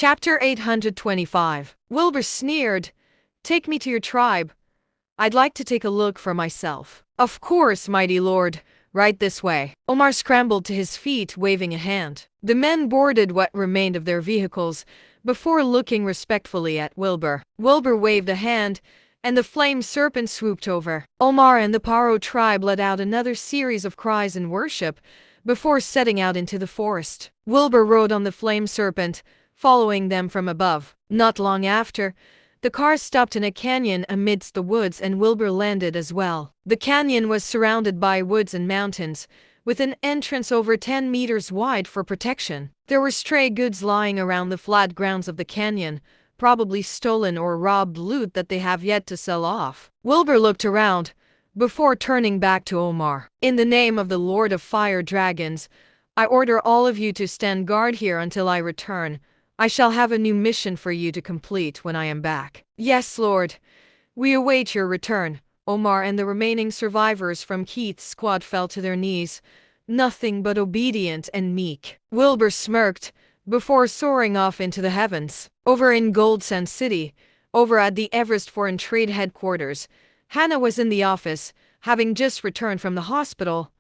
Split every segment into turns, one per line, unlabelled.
Chapter 825. Wilbur sneered. Take me to your tribe. I'd like to take a look for myself. Of course, mighty lord. Right this way. Omar scrambled to his feet, waving a hand. The men boarded what remained of their vehicles before looking respectfully at Wilbur. Wilbur waved a hand, and the flame serpent swooped over. Omar and the Paro tribe let out another series of cries and worship before setting out into the forest. Wilbur rode on the flame serpent, following them from above. Not long after, the car stopped in a canyon amidst the woods and Wilbur landed as well. The canyon was surrounded by woods and mountains, with an entrance over 10 meters wide for protection. There were stray goods lying around the flat grounds of the canyon, probably stolen or robbed loot that they have yet to sell off. Wilbur looked around before turning back to Omar. In the name of the Lord of Fire Dragons, I order all of you to stand guard here until I return. I shall have a new mission for you to complete when I am back. Yes, Lord. We await your return. Omar and the remaining survivors from Keith's squad fell to their knees, nothing but obedient and meek. Wilbur smirked before soaring off into the heavens. Over in Gold Sand City, over at the Everest Foreign Trade Headquarters, Hannah was in the office, having just returned from the hospital.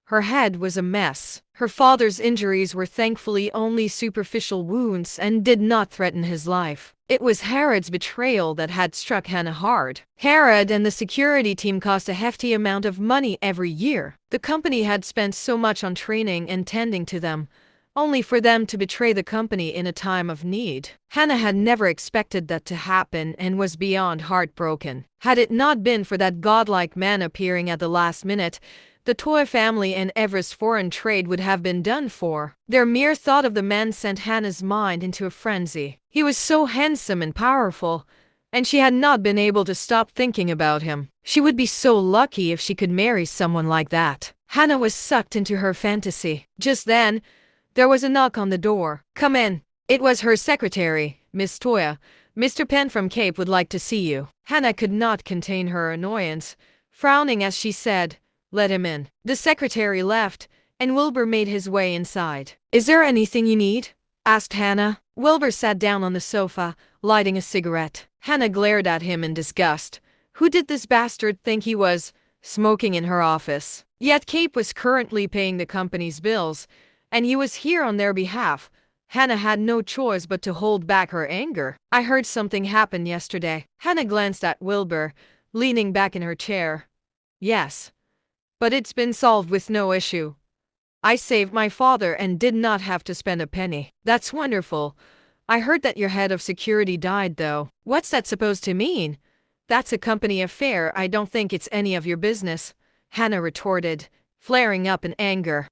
Her head was a mess. Her father's injuries were thankfully only superficial wounds and did not threaten his life. It was Herod's betrayal that had struck Hannah hard. Herod and the security team cost a hefty amount of money every year. The company had spent so much on training and tending to them, only for them to betray the company in a time of need. Hannah had never expected that to happen and was beyond heartbroken. Had it not been for that godlike man appearing at the last minute, the Toy family and Everest Foreign Trade would have been done for. Their mere thought of the man sent Hannah's mind into a frenzy. He was so handsome and powerful, and she had not been able to stop thinking about him. She would be so lucky if she could marry someone like that. Hannah was sucked into her fantasy. Just then, there was a knock on the door. Come in. It was her secretary, Miss Toya. Mr. Penn from Cape would like to see you. Hannah could not contain her annoyance, frowning as she said, "Let him in." The secretary left, and Wilbur made his way inside. "Is there anything you need?" asked Hannah. Wilbur sat down on the sofa, lighting a cigarette. Hannah glared at him in disgust. Who did this bastard think he was, smoking in her office? Yet Cape was currently paying the company's bills, and he was here on their behalf. Hannah had no choice but to hold back her anger. "I heard something happen yesterday." Hannah glanced at Wilbur, leaning back in her chair. "Yes. But it's been solved with no issue. I saved my father and did not have to spend a penny." "That's wonderful. I heard that your head of security died, though." "What's that supposed to mean?" "That's a company affair. I don't think it's any of your business," Hannah retorted, flaring up in anger.